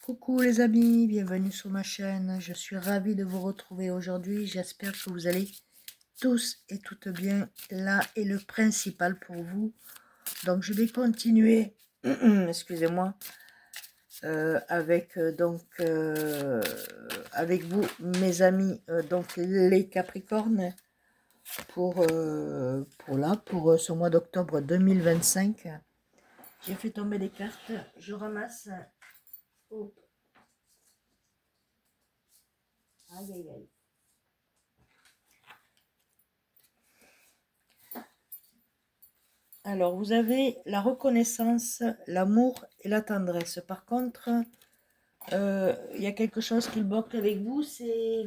Coucou les amis, bienvenue sur ma chaîne. Je suis ravie de vous retrouver aujourd'hui. J'espère que vous allez tous et toutes bien. Là est le principal pour vous. Donc je vais continuer, excusez-moi, avec vous, mes amis, donc les Capricornes, pour ce mois d'octobre 2025. J'ai fait tomber les cartes. Je ramasse. Oh, aïe aïe aïe. Alors, vous avez la reconnaissance, l'amour et la tendresse. Par contre, il y a quelque chose qui bloque avec vous, c'est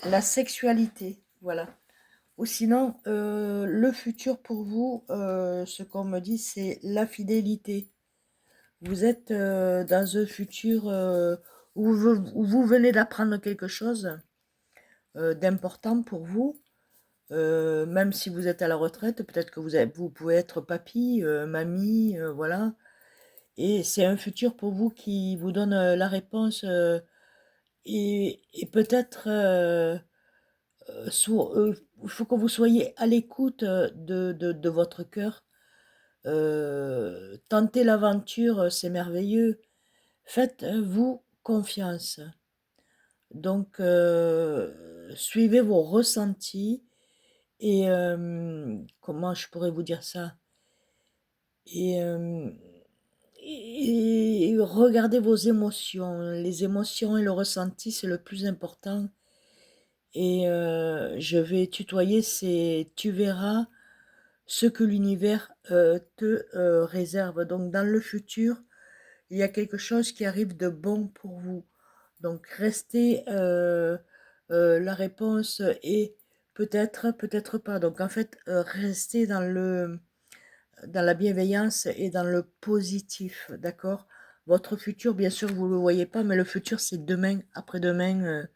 la sexualité. Voilà. Ou sinon, le futur pour vous, ce qu'on me dit, c'est la fidélité. Vous êtes dans un futur où vous venez d'apprendre quelque chose d'important pour vous. Même si vous êtes à la retraite, peut-être que vous pouvez être papy, mamie, voilà. Et c'est un futur pour vous qui vous donne la réponse et peut-être il faut que vous soyez à l'écoute de votre cœur. Tentez l'aventure, c'est merveilleux. Faites-vous confiance. Donc, suivez vos ressentis et comment je pourrais vous dire ça? Et, et regardez vos émotions. Les émotions et le ressenti, c'est le plus important. Et je vais tutoyer, c'est tu verras ce que l'univers te réserve. Donc dans le futur, il y a quelque chose qui arrive de bon pour vous. Donc restez, la réponse est peut-être, peut-être pas. Donc en fait, restez dans la bienveillance et dans le positif, d'accord? Votre futur, bien sûr, vous ne le voyez pas, mais le futur, c'est demain, après-demain,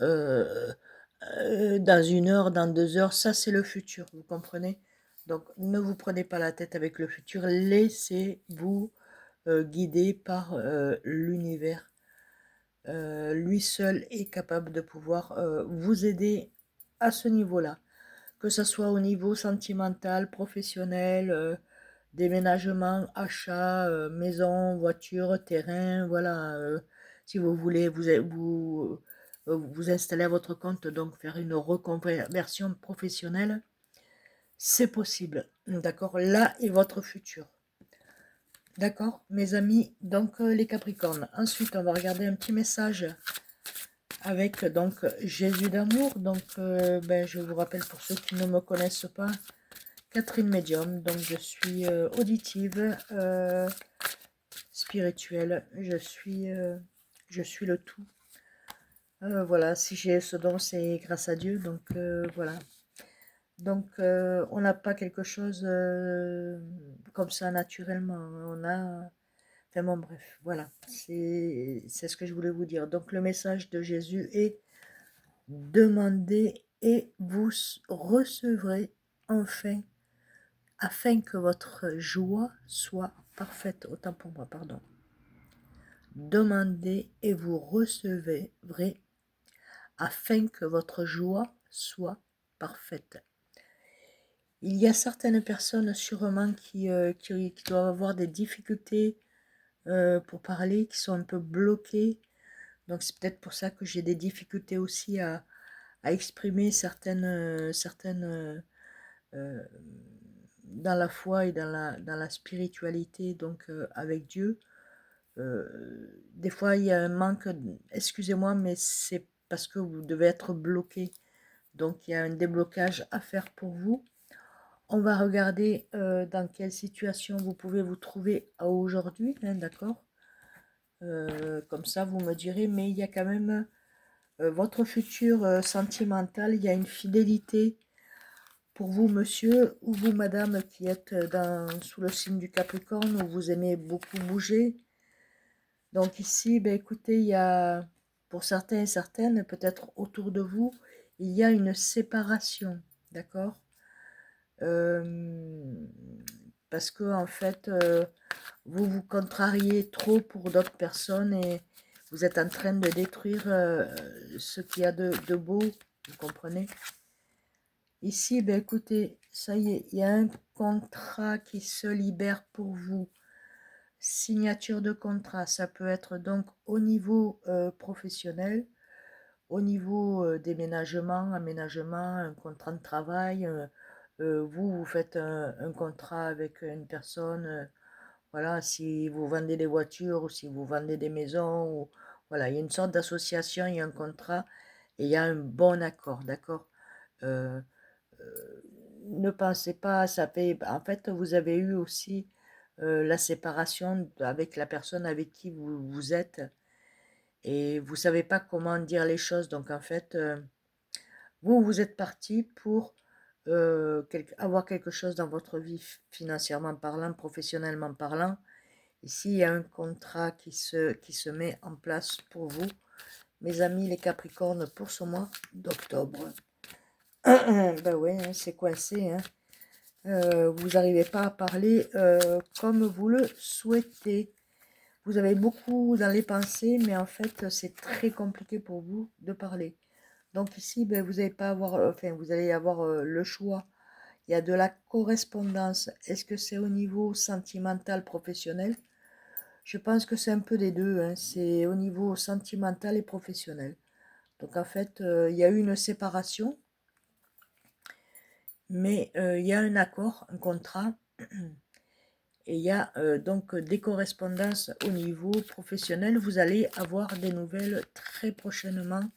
euh, dans 1 heure, dans 2 heures. Ça, c'est le futur, vous comprenez? Donc, ne vous prenez pas la tête avec le futur. Laissez-vous guider par l'univers. Lui seul est capable de pouvoir vous aider à ce niveau-là. Que ce soit au niveau sentimental, professionnel, déménagement, achat, maison, voiture, terrain, voilà. Si vous voulez vous installer à votre compte, donc faire une reconversion professionnelle, c'est possible. D'accord? Là est votre futur. D'accord, mes amis? Donc, les Capricornes. Ensuite, on va regarder un petit message avec donc Jésus d'amour. Donc, je vous rappelle pour ceux qui ne me connaissent pas, Catherine Médium. Donc, je suis auditive, spirituelle. Je suis le tout. Voilà, si j'ai ce don, c'est grâce à Dieu. Donc, voilà. Donc, on n'a pas quelque chose comme ça naturellement. On a... Enfin bon, bref, voilà. C'est ce que je voulais vous dire. Donc, le message de Jésus est: demandez et vous recevrez enfin, afin que votre joie soit parfaite. Autant pour moi, pardon. Demandez et vous recevrez afin que votre joie soit parfaite. Il y a certaines personnes sûrement qui doivent avoir des difficultés pour parler, qui sont un peu bloquées. Donc c'est peut-être pour ça que j'ai des difficultés aussi à exprimer certaines dans la foi et dans la spiritualité, donc avec Dieu. Des fois, il y a un manque, excusez-moi, mais c'est parce que vous devez être bloqué. Donc, il y a un déblocage à faire pour vous. On va regarder dans quelle situation vous pouvez vous trouver aujourd'hui, hein, d'accord? Comme ça, vous me direz, mais il y a quand même votre futur sentimental, il y a une fidélité pour vous, monsieur, ou vous, madame, qui êtes sous le signe du Capricorne, où vous aimez beaucoup bouger. Donc ici, ben, écoutez, il y a, pour certains et certaines, peut-être autour de vous, il y a une séparation, d'accord? parce que en fait, vous vous contrariez trop pour d'autres personnes et vous êtes en train de détruire ce qu'il y a de beau, vous comprenez? Ici, ben écoutez, ça y est, il y a un contrat qui se libère pour vous. Signature de contrat, ça peut être donc au niveau professionnel, au niveau déménagement, aménagement, un contrat de travail. Vous faites un contrat avec une personne, voilà, si vous vendez des voitures ou si vous vendez des maisons, ou, voilà, il y a une sorte d'association, il y a un contrat et il y a un bon accord, d'accord? Euh, ne pensez pas, ça fait, en fait, vous avez eu aussi la séparation avec la personne avec qui vous êtes et vous savez pas comment dire les choses. Donc, en fait, vous êtes parti pour avoir quelque chose dans votre vie, financièrement parlant, professionnellement parlant. Ici, il y a un contrat qui se met en place pour vous, mes amis les Capricornes, pour ce mois d'octobre. Ben ouais, hein, c'est coincé, hein. Vous n'arrivez pas à parler comme vous le souhaitez. Vous avez beaucoup dans les pensées, mais en fait, c'est très compliqué pour vous de parler. Donc ici, ben, vous allez pas avoir, enfin, vous allez avoir le choix. Il y a de la correspondance. Est-ce que c'est au niveau sentimental, professionnel? Je pense que c'est un peu des deux, hein. C'est au niveau sentimental et professionnel. Donc en fait, il y a eu une séparation, mais il y a un accord, un contrat. Et il y a donc des correspondances au niveau professionnel. Vous allez avoir des nouvelles très prochainement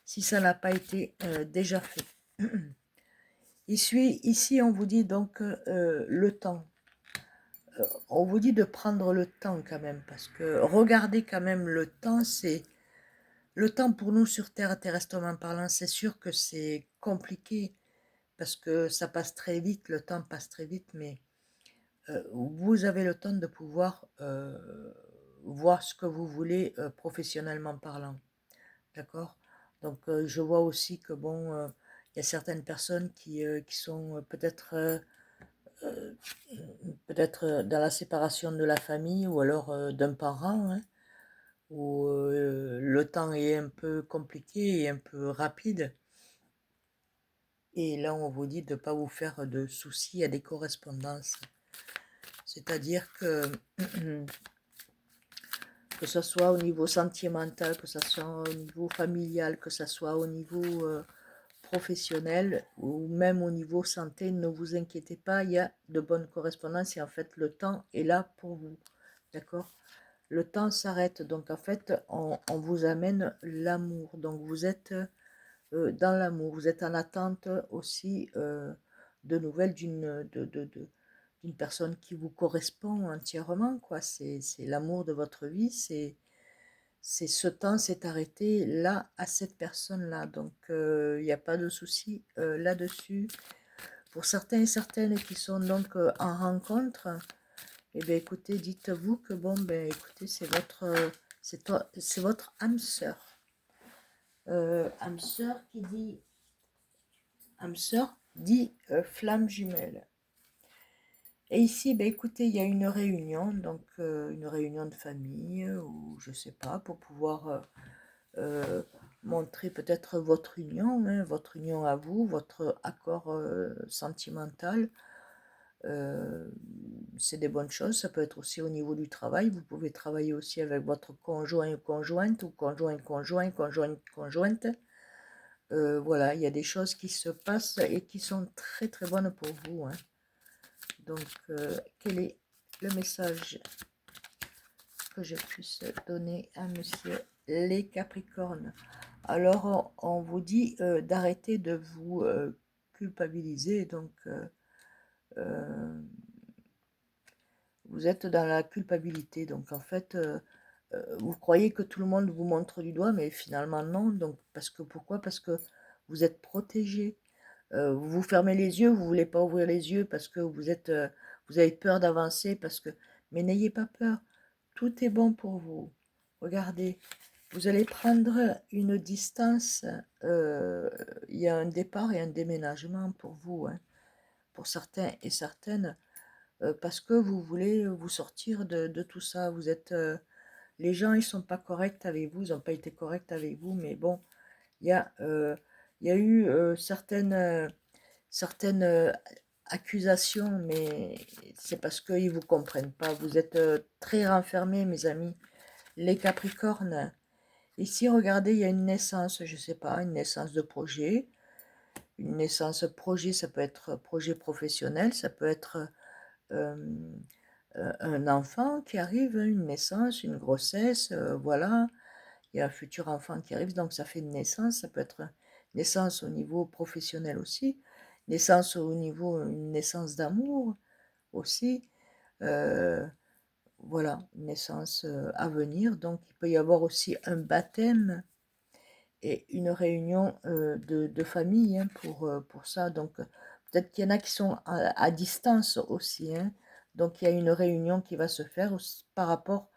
si ça n'a pas été déjà fait. Ici, on vous dit donc le temps. On vous dit de prendre le temps quand même, parce que regardez quand même le temps, c'est le temps pour nous sur Terre, terrestrement parlant, c'est sûr que c'est compliqué, parce que ça passe très vite, le temps passe très vite, mais vous avez le temps de pouvoir voir ce que vous voulez professionnellement parlant. D'accord? Donc je vois aussi que bon, il y a certaines personnes qui sont peut-être dans la séparation de la famille ou alors d'un parent, hein, où le temps est un peu compliqué et un peu rapide. Et là, on vous dit de ne pas vous faire de soucis à des correspondances. C'est-à-dire que que ce soit au niveau sentimental, que ce soit au niveau familial, que ce soit au niveau professionnel ou même au niveau santé, ne vous inquiétez pas, il y a de bonnes correspondances et en fait le temps est là pour vous, d'accord? Le temps s'arrête, donc en fait on vous amène l'amour, donc vous êtes dans l'amour, vous êtes en attente aussi de nouvelles d'une personne qui vous correspond entièrement, quoi. C'est l'amour de votre vie, c'est ce temps s'est arrêté là à cette personne-là. Donc il n'y a pas de souci là-dessus. Pour certains et certaines qui sont donc en rencontre, eh bien écoutez, dites-vous que bon ben écoutez, c'est votre âme sœur. Âme sœur qui dit âme sœur dit flamme jumelle. Et ici, ben écoutez, il y a une réunion, donc une réunion de famille, ou je sais pas, pour pouvoir euh, montrer peut-être votre union, hein, votre union à vous, votre accord sentimental. Euh, c'est des bonnes choses. Ça peut être aussi au niveau du travail. Vous pouvez travailler aussi avec votre conjoint ou conjointe, ou conjointe. Voilà, il y a des choses qui se passent et qui sont très très bonnes pour vous, hein. Donc, quel est le message que je puisse donner à monsieur les Capricornes? Alors, on vous dit d'arrêter de vous culpabiliser. Donc, vous êtes dans la culpabilité. Donc, en fait, vous croyez que tout le monde vous montre du doigt, mais finalement, non. Donc, pourquoi? Parce que vous êtes protégé. Vous vous fermez les yeux, vous voulez pas ouvrir les yeux parce que vous avez peur d'avancer, mais n'ayez pas peur. Tout est bon pour vous. Regardez, vous allez prendre une distance. Il y a un départ et un déménagement pour vous, hein. Pour certains et certaines, parce que vous voulez vous sortir de tout ça. Vous êtes, les gens, ils sont pas corrects avec vous, ils n'ont pas été corrects avec vous, mais bon, il y a, euh, il y a eu certaines accusations, mais c'est parce qu'ils vous comprennent pas. Vous êtes très renfermés, mes amis. Les Capricornes. Ici, regardez, il y a une naissance, je sais pas, une naissance de projet. Une naissance projet, ça peut être projet professionnel, ça peut être euh, un enfant qui arrive, une naissance, une grossesse, voilà. Il y a un futur enfant qui arrive, donc ça fait une naissance. Ça peut être naissance au niveau professionnel aussi, naissance au niveau, une naissance d'amour aussi. Euh, voilà, une naissance à venir. Donc il peut y avoir aussi un baptême et une réunion de famille hein, pour ça. Donc peut-être qu'il y en a qui sont à distance aussi. Hein. Donc il y a une réunion qui va se faire aussi par rapport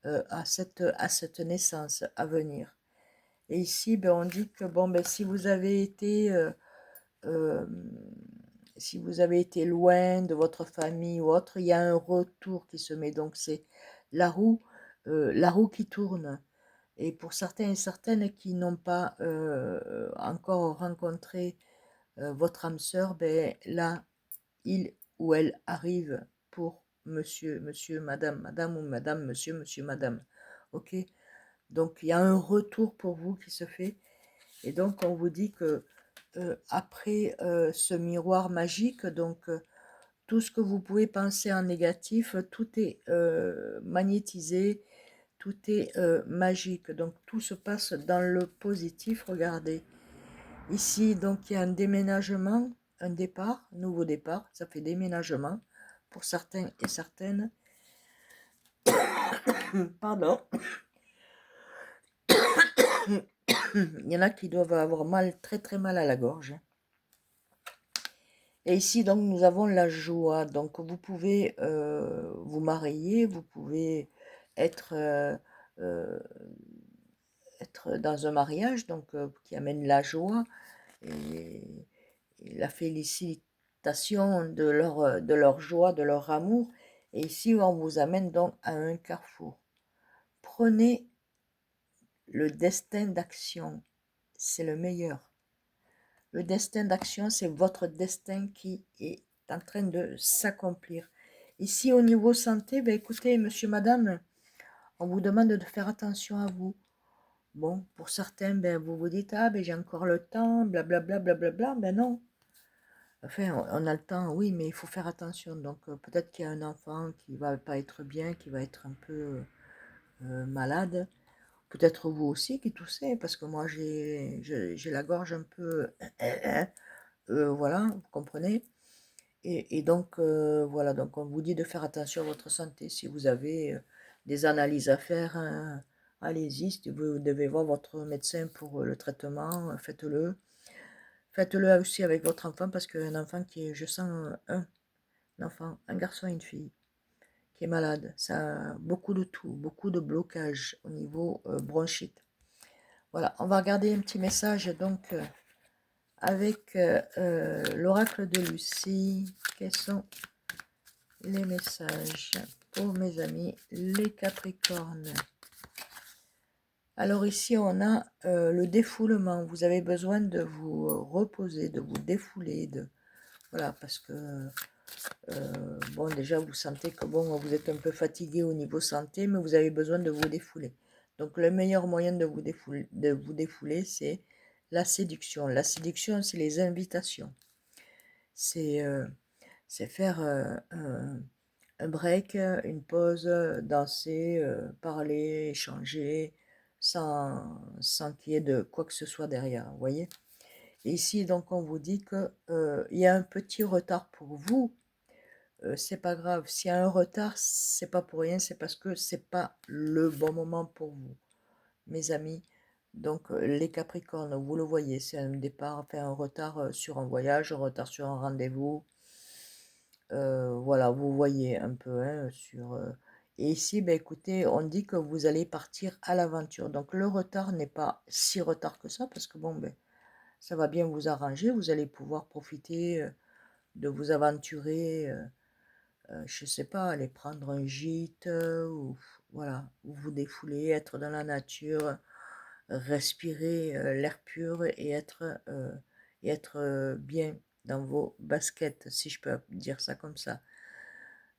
à cette naissance à venir. Et ici, ben, on dit que bon, ben, euh, si vous avez été loin de votre famille ou autre, il y a un retour qui se met. Donc c'est la roue qui tourne. Et pour certains et certaines qui n'ont pas encore rencontré votre âme sœur, ben, là, il ou elle arrive pour monsieur, madame, madame ou madame, monsieur, madame. Ok? Donc il y a un retour pour vous qui se fait. Et donc, on vous dit que après ce miroir magique, donc tout ce que vous pouvez penser en négatif, tout est magnétisé, tout est magique. Donc, tout se passe dans le positif. Regardez. Ici, donc, il y a un déménagement, un départ, nouveau départ. Ça fait déménagement pour certains et certaines. Pardon. Il y en a qui doivent avoir mal, très très mal à la gorge. Et ici, donc, nous avons la joie. Donc, vous pouvez vous marier, vous pouvez être, euh, être dans un mariage, donc, qui amène la joie et, et la félicitation de leur joie, de leur amour. Et ici, on vous amène donc à un carrefour. Prenez le destin d'action, c'est le meilleur. Le destin d'action, c'est votre destin qui est en train de s'accomplir. Ici, au niveau santé, ben écoutez, monsieur, madame, on vous demande de faire attention à vous. Bon, pour certains, ben, vous vous dites, ah, ben j'ai encore le temps, blablabla, blablabla. Ben non. Enfin, on a le temps, oui, mais il faut faire attention. Donc, peut-être qu'il y a un enfant qui va pas être bien, qui va être un peu malade. Peut-être vous aussi qui toussez, parce que moi, j'ai la gorge un peu... voilà, vous comprenez? Et donc, voilà, donc on vous dit de faire attention à votre santé. Si vous avez des analyses à faire, hein, allez-y. Si vous devez voir votre médecin pour le traitement, faites-le. Faites-le aussi avec votre enfant, parce qu'un enfant qui est, je sens un enfant, un garçon et une fille, qui est malade, ça a beaucoup de tout, beaucoup de blocage au niveau bronchite. Voilà, on va regarder un petit message, donc, avec l'oracle de Lucie. Quels sont les messages pour mes amis les Capricornes? Alors ici, on a le défoulement. Vous avez besoin de vous reposer, de vous défouler, voilà, parce que bon, déjà vous sentez que bon, vous êtes un peu fatigué au niveau santé, mais vous avez besoin de vous défouler. Donc le meilleur moyen de vous défouler, c'est la séduction. La séduction, c'est les invitations. C'est faire un break, une pause, danser, parler, échanger, sans qu'il y ait de quoi que ce soit derrière, vous voyez. Et ici, donc, on vous dit que il y a un petit retard pour vous. C'est pas grave. S'il y a un retard, c'est pas pour rien, c'est parce que c'est pas le bon moment pour vous, mes amis. Donc, les Capricornes, vous le voyez, c'est un départ, enfin, un retard sur un voyage, un retard sur un rendez-vous. Voilà, vous voyez un peu hein, et ici, ben, écoutez, on dit que vous allez partir à l'aventure. Donc le retard n'est pas si retard que ça, parce que bon, ben, ça va bien vous arranger. Vous allez pouvoir profiter de vous aventurer je sais pas, aller prendre un gîte, ou voilà, ou vous défouler, être dans la nature, respirer l'air pur et être bien dans vos baskets, si je peux dire ça comme ça.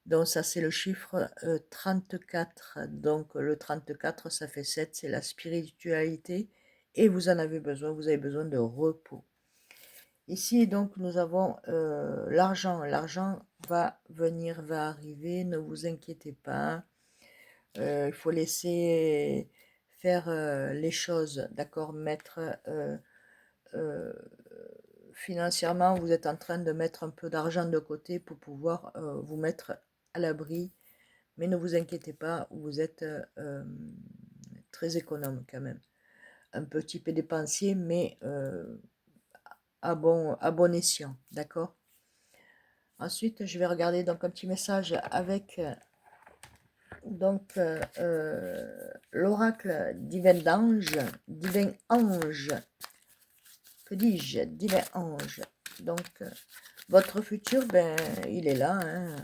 Donc ça c'est le chiffre 34. Donc le 34 ça fait 7, c'est la spiritualité et vous en avez besoin, vous avez besoin de repos. Ici donc nous avons l'argent. L'argent va venir, va arriver, ne vous inquiétez pas. Il faut laisser faire les choses, d'accord? Mettre euh, financièrement, vous êtes en train de mettre un peu d'argent de côté pour pouvoir vous mettre à l'abri. Mais ne vous inquiétez pas, vous êtes très économe quand même. Un petit peu dépensier, mais à bon escient, d'accord? Ensuite, je vais regarder donc un petit message avec l'oracle divin ange, que dis-je, divin ange. Donc, votre futur, ben, il est là, hein.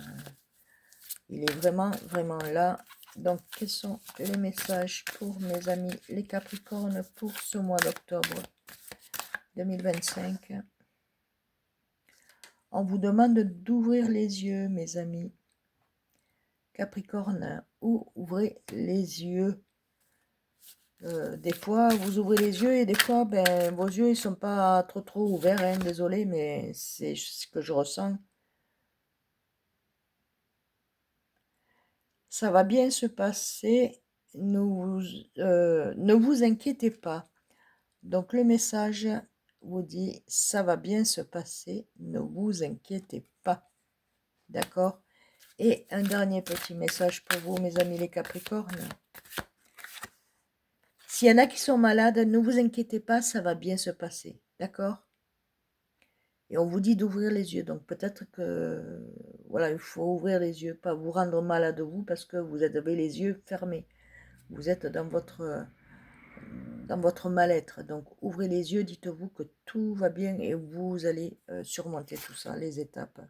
Il est vraiment, vraiment là. Donc, quels sont les messages pour mes amis les Capricornes pour ce mois d'octobre 2025? On vous demande d'ouvrir les yeux, mes amis. Capricorne, ouvrez les yeux. Des fois, vous ouvrez les yeux et des fois, ben, vos yeux, ils sont pas trop ouverts, hein, désolé, mais c'est ce que je ressens. Ça va bien se passer, ne vous inquiétez pas. Donc le message vous dit, ça va bien se passer, ne vous inquiétez pas. D'accord? Et un dernier petit message pour vous, mes amis les Capricornes. S'il y en a qui sont malades, ne vous inquiétez pas, ça va bien se passer. D'accord? Et on vous dit d'ouvrir les yeux. Donc peut-être que, voilà, il faut ouvrir les yeux, pas vous rendre malade vous parce que vous avez les yeux fermés. Vous êtes dans votre mal-être. Donc ouvrez les yeux, dites-vous que tout va bien et vous allez surmonter tout ça, les étapes.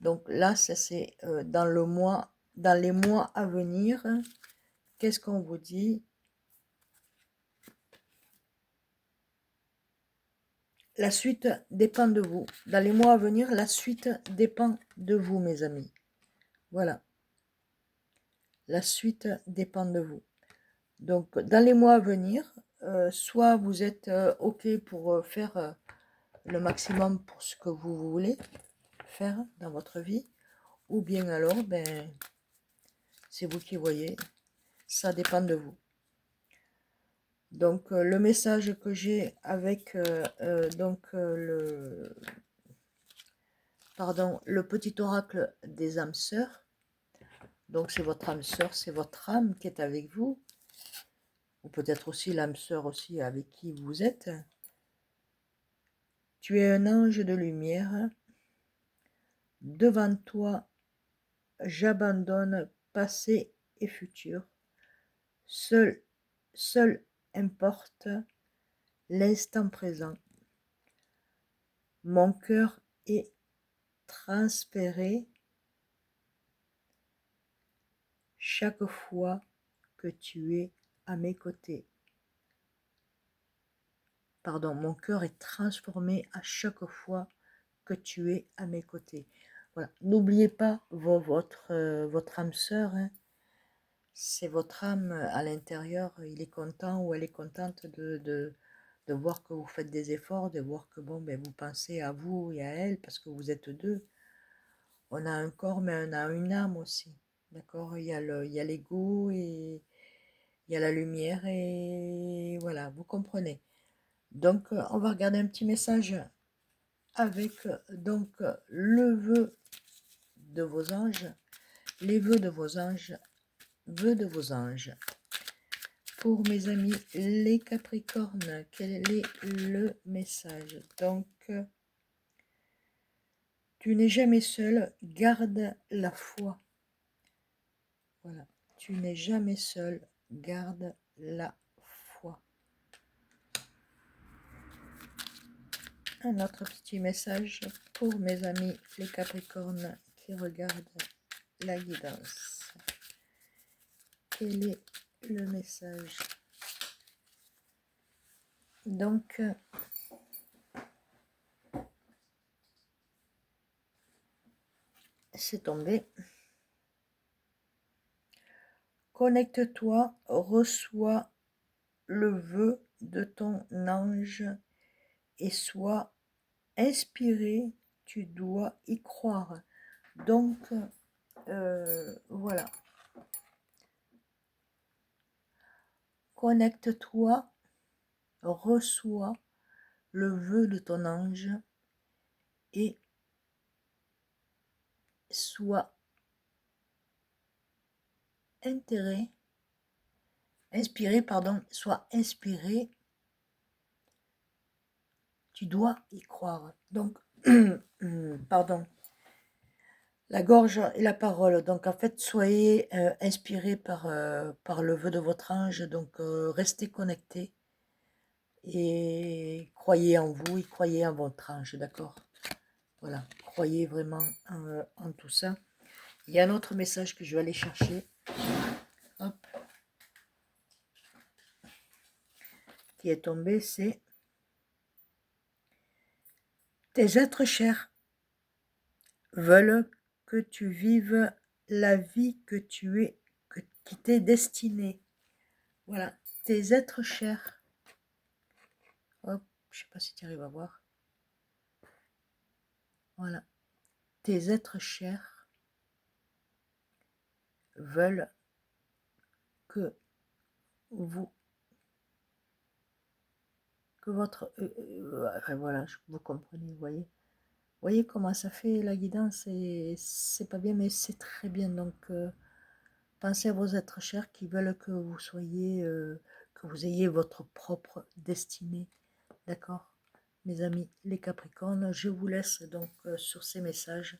Donc là, ça c'est dans les mois à venir. Qu'est-ce qu'on vous dit? La suite dépend de vous. Dans les mois à venir, la suite dépend de vous, mes amis. Voilà. La suite dépend de vous. Donc, dans les mois à venir, soit vous êtes OK pour faire le maximum pour ce que vous voulez faire dans votre vie, ou bien alors, ben, c'est vous qui voyez. Ça dépend de vous. Donc, le message que j'ai avec le petit oracle des âmes sœurs. Donc, c'est votre âme sœur, c'est votre âme qui est avec vous. Ou peut-être aussi l'âme sœur aussi avec qui vous êtes. Tu es un ange de lumière. Devant toi, j'abandonne passé et futur. Seul importe l'instant présent. Mon cœur est transféré chaque fois que tu es à mes côtés. Pardon, mon cœur est transformé à chaque fois que tu es à mes côtés. Voilà. N'oubliez pas votre âme sœur, hein. C'est votre âme à l'intérieur, il est content ou elle est contente de voir que vous faites des efforts, de voir que bon, ben, vous pensez à vous et à elle parce que vous êtes deux. On a un corps, mais on a une âme aussi. D'accord? Il y a l'ego et il y a la lumière et voilà, vous comprenez. Donc, on va regarder un petit message avec le vœu de vos anges, les vœux de vos anges, vœux de vos anges. Pour mes amis les Capricornes, quel est le message? Donc, tu n'es jamais seul, garde la foi. Voilà, tu n'es jamais seul, garde la foi. Un autre petit message pour mes amis les Capricornes, qui regarde la guidance. Quel est le message? Donc, c'est tombé. Connecte-toi, reçois le vœu de ton ange et sois inspiré, tu dois y croire. Donc, voilà. Connecte-toi, reçois le vœu de ton ange et sois inspiré, sois inspiré, tu dois y croire. Donc, pardon, la gorge et la parole. Donc, en fait, soyez inspiré par le vœu de votre ange. Donc, restez connecté et croyez en vous et croyez en votre ange, d'accord? Voilà, croyez vraiment en tout ça. Il y a un autre message que je vais aller chercher. Hop. Qui est tombé, c'est tes êtres chers veulent que tu vives la vie que tu es, qui t'est destinée. Voilà, tes êtres chers. Hop, je sais pas si tu arrives à voir. Voilà, tes êtres chers veulent que vous, que votre, voilà, vous comprenez, vous voyez. Voyez comment ça fait la guidance, et c'est pas bien, mais c'est très bien. Donc, pensez à vos êtres chers qui veulent que vous soyez, que vous ayez votre propre destinée. D'accord, mes amis, les Capricornes, je vous laisse donc sur ces messages.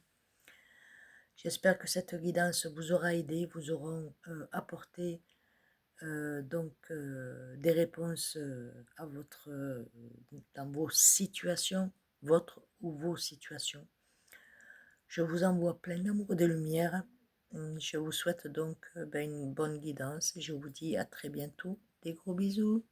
J'espère que cette guidance vous aura aidé, vous auront apporté des réponses à dans vos situations, votre ou vos situations. Je vous envoie plein d'amour et de lumière. Je vous souhaite donc une bonne guidance et je vous dis à très bientôt. Des gros bisous.